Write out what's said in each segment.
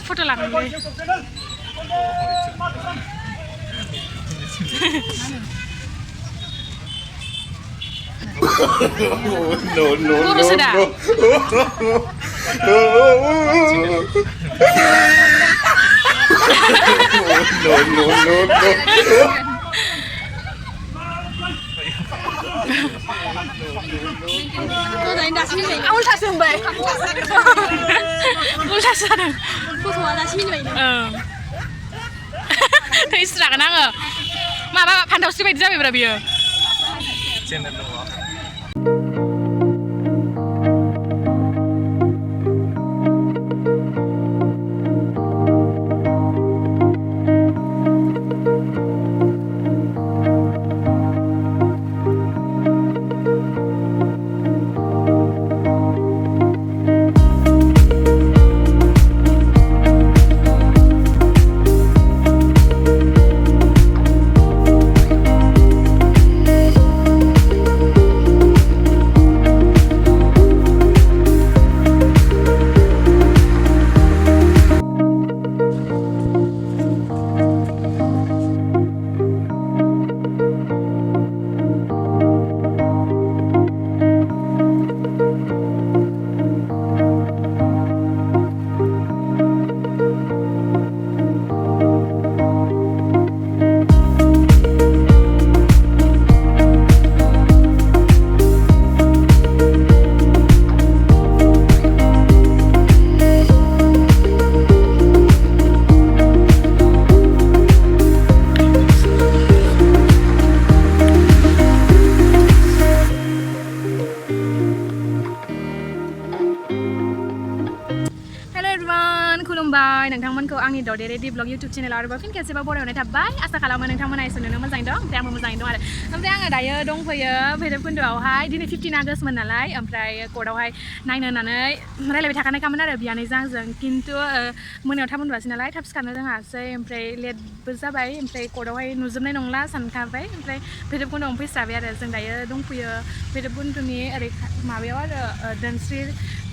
Foto langsung deh. No. Lurus sudah. Ultas sembah. Ultas ada. Tapi istirahat kan aku. Mama pantau sih baik jadi berapa ya? नोंथांमोनखौ आंनि ददेरेडि blog YouTube चेनेलाव आरोबाव फिन खेबसेबाव बरायनाय थाबाय आसा खालामो नोंथांमोना एसेनो मोजाङै दं ओमफ्राय आंबो मोजाङै दं आरो ओमफ्राय आङो दायो दंफैयो भैरबकुन्द'आवहाय दिनै 15 आगष्टमोन नालाय ओमफ्राय कर्टआवहाय नायनो होननानै रायलायबाय थाखानायखामोन आरो बियानैजों आंजों खिन्थु मोनायाव थाब उन्दुवासै नालाय थाब सिखारनो रोङासै ओमफ्राय लेटबो जाबाय ओमफ्राय कर्टआवहाय नुजोबनाय नंला सानखाबाय ओमफ्राय भैरबकुन्द'आव फैस्राबाय आरो जों दायो दंफैयो भैरबकुन्द'नि ओरै माबायाव आरो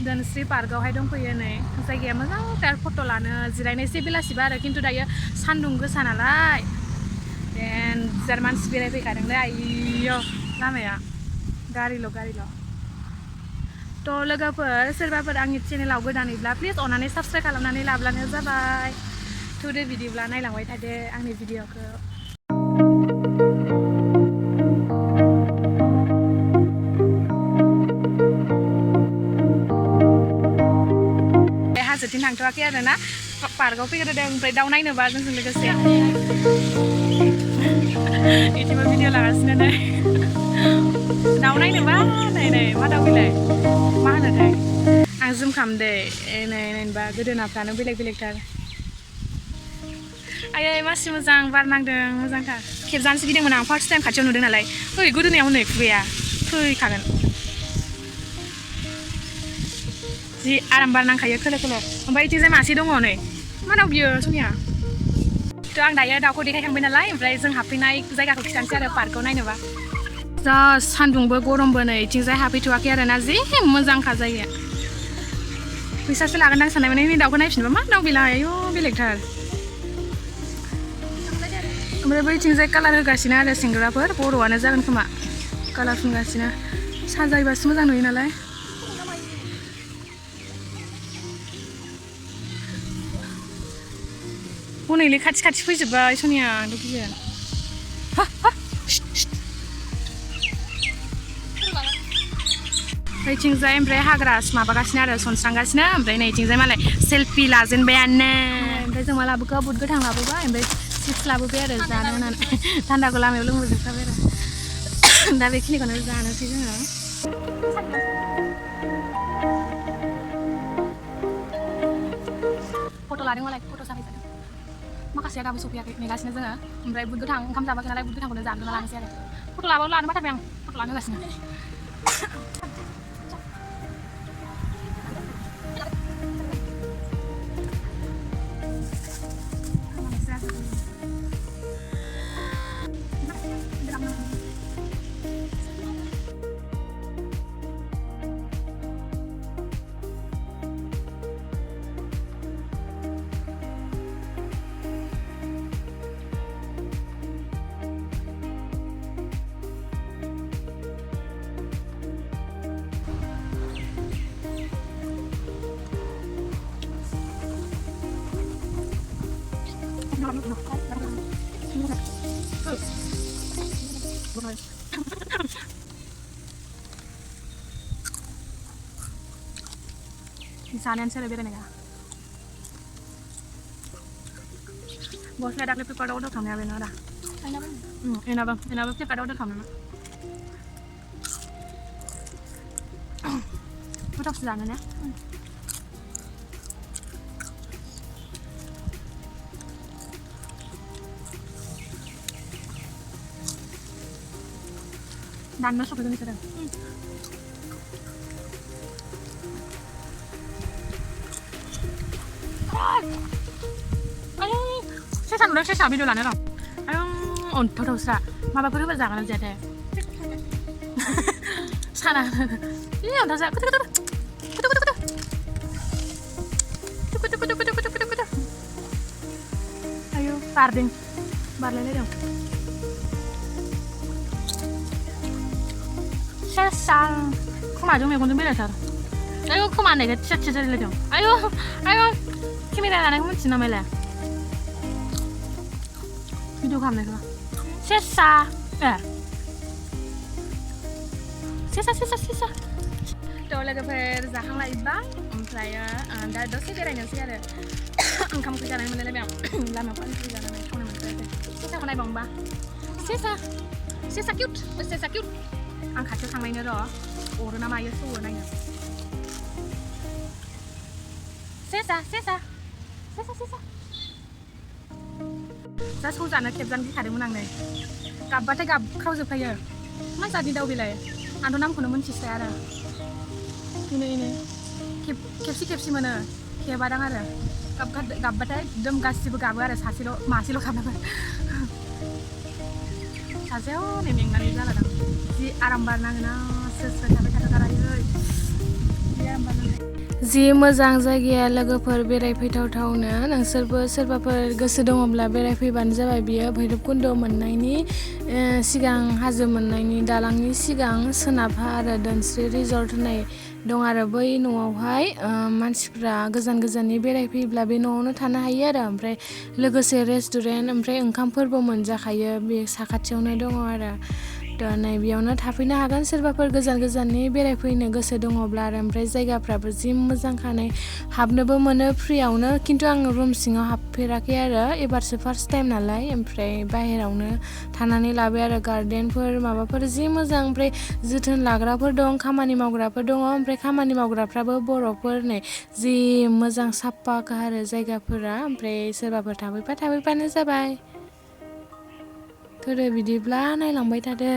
दोनस्रि पार्कआवहाय दंफैयो नै जायगाया मोजांथार फट' लानो जिरायनो एसे बेलासिबा आरो खिन्थु दायो सान्दुं गोसा नालाय देनजार मानसि बेरायफैखादोंलै आइयो लामाया गारिल' थ' लोगोफोर सोरबाफोर आंनि चेनेलाव गोदानैब्ला प्लिज अननानै साबस्क्राइब खालामनानै लाब्लानो जाबाय थुदो बिदिब्ला नायलांबाय थादो आंनि भिडिअखौ हाजोथिं थांथ'वाखै आरो ना पार्कआव फैग्रोदों ओमफ्राय दाउ नायनोबा जोंजों लोगोसे बिदिबो भिडिअ लागासिनो नै दाउ नायनोबा नै मा दाउ बेलाय मा होनोथाय आं जुम खालामदो नायनोबा गोदोनाफ्रानो बेलेगथार आयै मासि मोजां बार नांदों मोजांथार खेबजानोसो गिदोंमोन आं फार्स्ट टाइम खाथियाव नुदों नालाय फै गोदोनायाव नै खुगाया फैखागोन जि आराम बार नांखायो खोलो ओमफ्राय इथिंजाय मासे दङ नै मा दाउ बियो सनिया थ' आं दायो दाउखौ देखायखांबाय नालाय ओमफ्राय जों हाबफैनाय जायगाखौ खिथानोसै आरो पार्कआव नायनोबा जा सान्दुंबो गरमबो नै इथिंजाय हाबफैथ'वाखै आरो ना जि मोजांखा जायगाया फैसासो लागोन आं साननायमोन नै दाउखौ नायफिनबा मा दाउ बेलाय आयौ बेलेगथार ओमफ्राय बैथिंजाय कालार होगासिनो आरो सेंग्राफोर बर'आनो जागोन खोमा कालार फुनगासिनो साजायबासो मोजां नुयो नालाय हनैलै खाथि फैजोब्बाय सनिया दुखिया बैथिंजाय ओमफ्राय हाग्रा माबागासिनो आरो सनस्रांगासिनो ओमफ्राय नैथिंजाय मालाय सेल्फि लाजेनबायानो ओमफ्राय जों मा लाबोखो बुट गोथां लाबोबाय ओमफ्राय चिप्स लाबोबाय आरो जानो होननानै थान्दाखौ लामायाव लोंबोजोबखाबाय आरो दा बेखिनिखौनो जानोसै जोङो फट' लादों मालाय फट' साफाय जादों माखासेया दाबो सफैयाखै नेगासिनो जोङो ओमफ्राय बुट गोथां ओंखाम जाबाखै नालाय बुट गोथांखौनो जानो लानोसै आरो फट' लानो बाथारबाय आं फट' लानो होगासिनो Misalnya saya lebih rendah. Bos saya dah lebih pada udah kami ada nara. Enak sih pada udah kami. Udah sedang ya. Dan masuk ke sini. Ayo, saya sambil dulu nih, ayo, tahu sah, maba perlu berjalan aja deh. Sana, ini tahu sah, kutu. Ayo, barding, barlele dong. Saya sal, kemana dong? Megon bela sar. Ayo, kemana ya? Cek dong. Ayo. Kimira anak mun cina mela. Video kamera kan. Sesa. Sesa. Tolak ke zahang lagi bang. Saya dah dosi berani sih ada. Kamu kerja yang mana lebih? Lama apa sih kerja yang mana mana? Saya mana bang ba? Sesa cute. Angkat ke sang lainnya doh. Orang nama ayah suruh nanya. Sesa. Saya sudah nak kerjaan kita ada menang deh. Kabar kau juga ya. Masa di daun bilai. Anu nam kono mencis ada. Ini. Kepsi mana? Kayak barang ada. Kabar dem kasih berkabar ada masih lo kabar. Saya memang nggak bisa lah. Di aram barang na sesuatu kata itu. Di aram barang. Ji मोजां जायगाया लोगोफोर बेरायफैथावथावनो नोंसोरबो सोरबाफोर गोसो दङब्ला बेरायफैबानो जाबाय बियो भैरबकुन्द मोननायनि सिगां हाजो मोननायनि दालांनि सिगां सोनाबहा आरो दोनस्रि रिजर्ट होननाय दं आरो बै न'आवहाय मानसिफ्रा गोजाननि बेरायफैब्ला बे न'आवनो थानो हायो आरो ओमफ्राय लोगोसे रेस्टुरेन्ट ओमफ्राय ओंखामफोरबो मोनजाखायो बे साखाथियावनो दङ आरो नै बेयावनो थाफैनो हागोन सोरबाफोर गोजाननि बेरायफैनो गोसो दङब्ला आरो ओमफ्राय जायगाफ्राबो जि मोजांखानै हाबनोबो मोनो फ्रियावनो खिन्थु आं रुम सिङाव हाबफेराखै आरो एबारसो फार्स्ट टाइम नालाय ओमफ्राय बाहेरावनो थानानै लाबाय आरो गार्डेनफोर माबाफोर जि मोजां ओमफ्राय जोथोन लाग्राफोर दं खामानि मावग्राफोर दङ ओमफ्राय खामानि मावग्राफ्राबो बर'फोर नै जि मोजां साफाखा आरो जायगाफोरा ओमफ्राय सोरबाफोर थाफैबानो जाबाय थोरो बिदिब्ला नायलांबाय थादो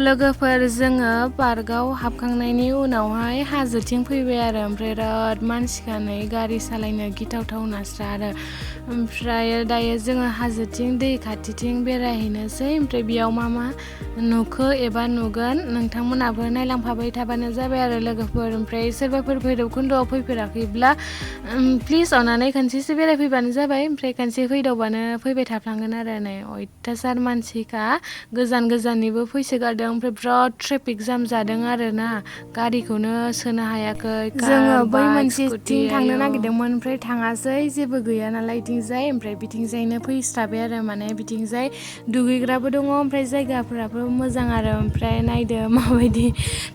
लोगोफोर जोङो पार्कआव हाबखांनायनि उनावहाय हाजोथिं फैबाय आरो ओमफ्राय बिराद मानसिखा नै गारि सालायनो गिथावथावनास्रा आरो ओमफ्राय दायो जोङो हाजोथिं दै खाथिथिं बेरायहैनोसै ओमफ्राय बेयाव मा नुखो एबा नुगोन नोंथांमोनाबो नायलांफाबाय थाबानो जाबाय आरो लोगोफोर ओमफ्राय सोरबाफोर भैरबकुन्द'आव फैफेराखैब्ला प्लिज अननानै खनसेसो बेरायफैबानो जाबाय ओमफ्राय खनसे फैदावबानो फैबाय थाफ्लांगोन आरो नै अयथासार मानसिखा गोजान गोजाननिबो फैसोगारदों ओमफ्राय बिराद ट्रेफिक जाम जादों आरो ना गारिखौनो सोनो हायाखै जोङो बै मोनसेथिं थांनो नागिरदोंमोन ओमफ्राय थाङासै जेबो गैया नालाय बिथिंजाय ओमफ्राय बिथिंजायनो फैस्राबाय आरो माने बिथिंजाय दुगैग्राबो दङ ओमफ्राय जायगाफोराबो मोजां आरो ओमफ्राय नायदो माबायदि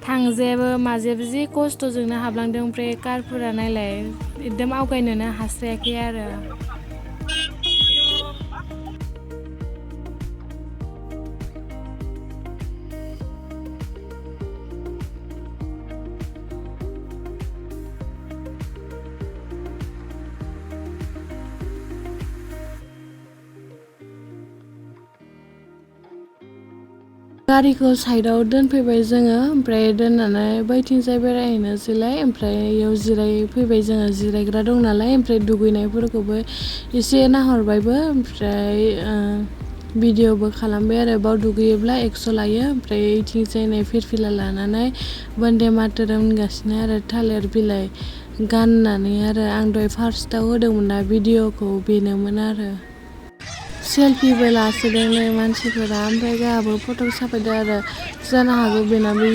थांजेबो माजेबो जि खस्थ'जोंनो हाबलांदों ओमफ्राय कारफोरा नायलाय एकदम आवगायनोनो हास्रायाखै आरो गारिखौ साइडआव दोनफैबाय जोङो ओमफ्राय दोननानै बैथिंजाय बेरायहैनोसैलाय ओमफ्राय इयाव जिरायफैबाय जोङो जिरायग्रा दं नालाय ओमफ्राय दुगैनायफोरखौबो एसे नाहरबायबो ओमफ्राय भिडिअ'बो खालामबाय आरो बाव दुगैयोब्ला 100 लायो ओमफ्राय इथिंजाय नै फिरफिला लानानै बन्दे मातरम होनगासिनो आरो थालिर बिलाइ गाननानै आरो आं दहाय फार्स्टआव होदोंमोन ना भिडिअ'खौ बेनोमोन आरो सेल्फिबो लासोदों नै मानसिफोरा ओमफ्राय गाहाबो फट' साफायदों आरो जानो हागौ बेनाबो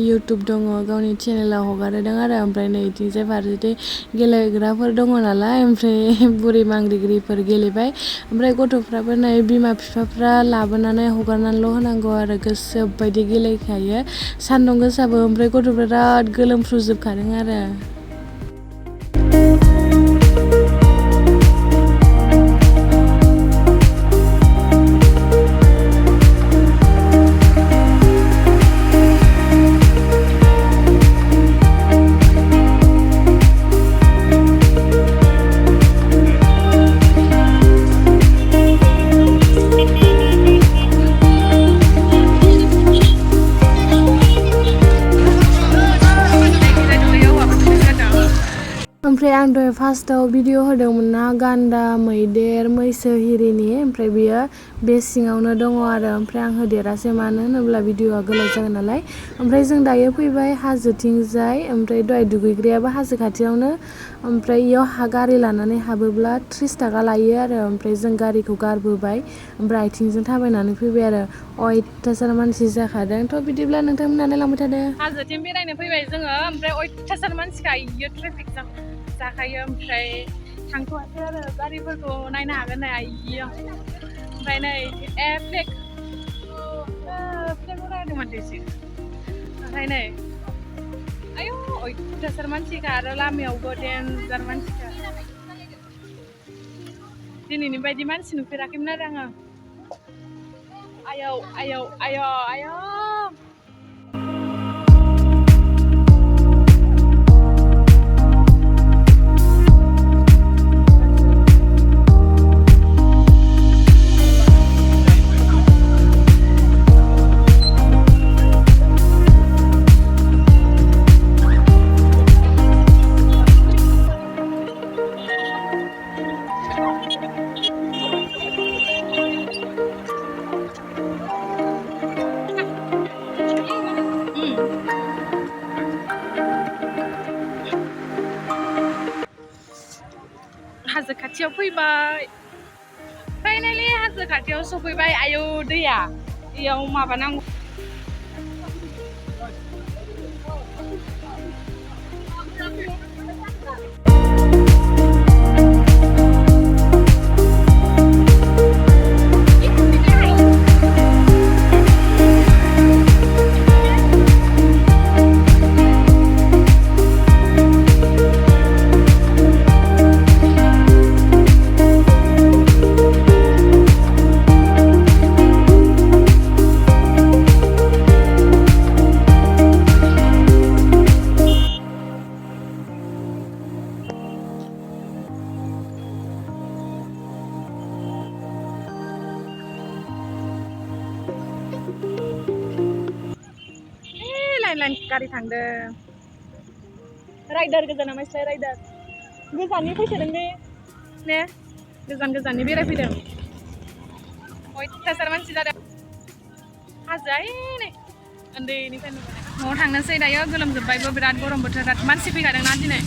इउटुब दङ गावनि चेनेलाव हगारदों आरो ओमफ्राय नै इथिंजाय फारसेथिं गेलेग्राफोर दङ नालाय ओमफ्राय बुरि मांग्रिग्रिफोर गेलेबाय ओमफ्राय गथ'फ्राबो नै बिमा बिफाफ्रा लाबोनानै हगारनानैल' होनांगौ आरो गोसो बायदि गेलेखायो सान्दुं गोसाबो ओमफ्राय गथ'फ्रा बिराद गोलोमफ्रुजोबखादों आरो ओमफ्राय आं दहाय फार्स्टआव भिडिअ होदोंमोन ना गान्दा मैदेर मैसो हिरिनि ओमफ्राय बियो बे सिङावनो दङ आरो ओमफ्राय आं होदेरासै मानो होनोब्ला भिडिअआ गोलाव जागोन नालाय ओमफ्राय जों दायो फैबाय हाजोथिंजाय ओमफ्राय दहाय दुगैग्रायाबो हाजो खाथियावनो ओमफ्राय इयाव गारि लानानै हाबोब्ला 30 थाखा लायो आरो ओमफ्राय जों गारिखौ गारबोबाय ओमफ्राय आथिंजों थाबायनानै फैबाय आरो अयथासार मानसि जाखादों थ' बिदिब्ला नोंथांमोनानो लांबाय थादो हाजोथिं बेरायनो फैबाय जोङो ओमफ्राय अयथासार मानसिखा इयो ट्रेफिक जाखायो ओमफ्राय थांथ'वासै आरो गारिफोरखौ नायनो हागोन नै इयो ओमफ्राय नै फ्लेग उरायदों माथो एसे ओमफ्राय नै आयौ अयथासार मानसिखा आरो लामायावबो देन्जार मानसिखा दिनैनि बायदि मानसि नुफेराखैमोन आरो आङो आयौ आयौ आयौ आयौ हाजो खाथियाव फैबाय फाइनालि हाजो खाथियाव सफैबाय आयौ दैया इयाव माबानांगौ गारि थांदों राइडार गोजा नामा इसलाय राइडार गोजाननि फैसोदों दे ने गोजाननि बेरायफैदों अयथासार मानसि जादों हाजोआय नै उन्दैनिफ्राय नुबोनाय न'आव थांनोसै दायो गोलोमजोब्बायबो बिराद गरम बोथोर मानसि फैखादोंना दिनै